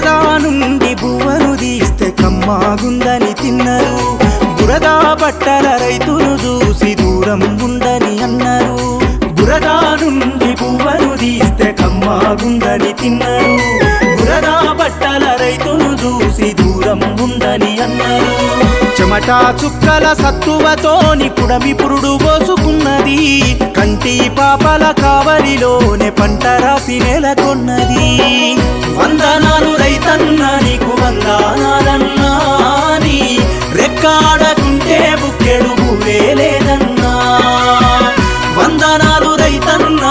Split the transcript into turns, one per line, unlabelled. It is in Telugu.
బురదా నుండి బువ్వను తీస్తే కమ్మాగుందని తిన్నారు బురదా బట్టల రైతును చూసి దూరం ఉందని అన్నారు బురదా నుండి బువ్వను తీస్తే కమ్మాగుందని తిన్నారు బురదా బట్టల రైతును చూసి దూరం ఉందని అన్నారు చెమట చుక్కల సత్తువతోని పుడమి పురుడు పోసుకున్నది కంటి పాపల కావలిలోనే పంట రాసి నెలకొన్నది వందనాలు రైతన్నా నీకు వందనాలన్నా నీ రెక్కాడకుంటే బుక్కెడు భూవే లేదన్నా వందనాలు రైతన్నా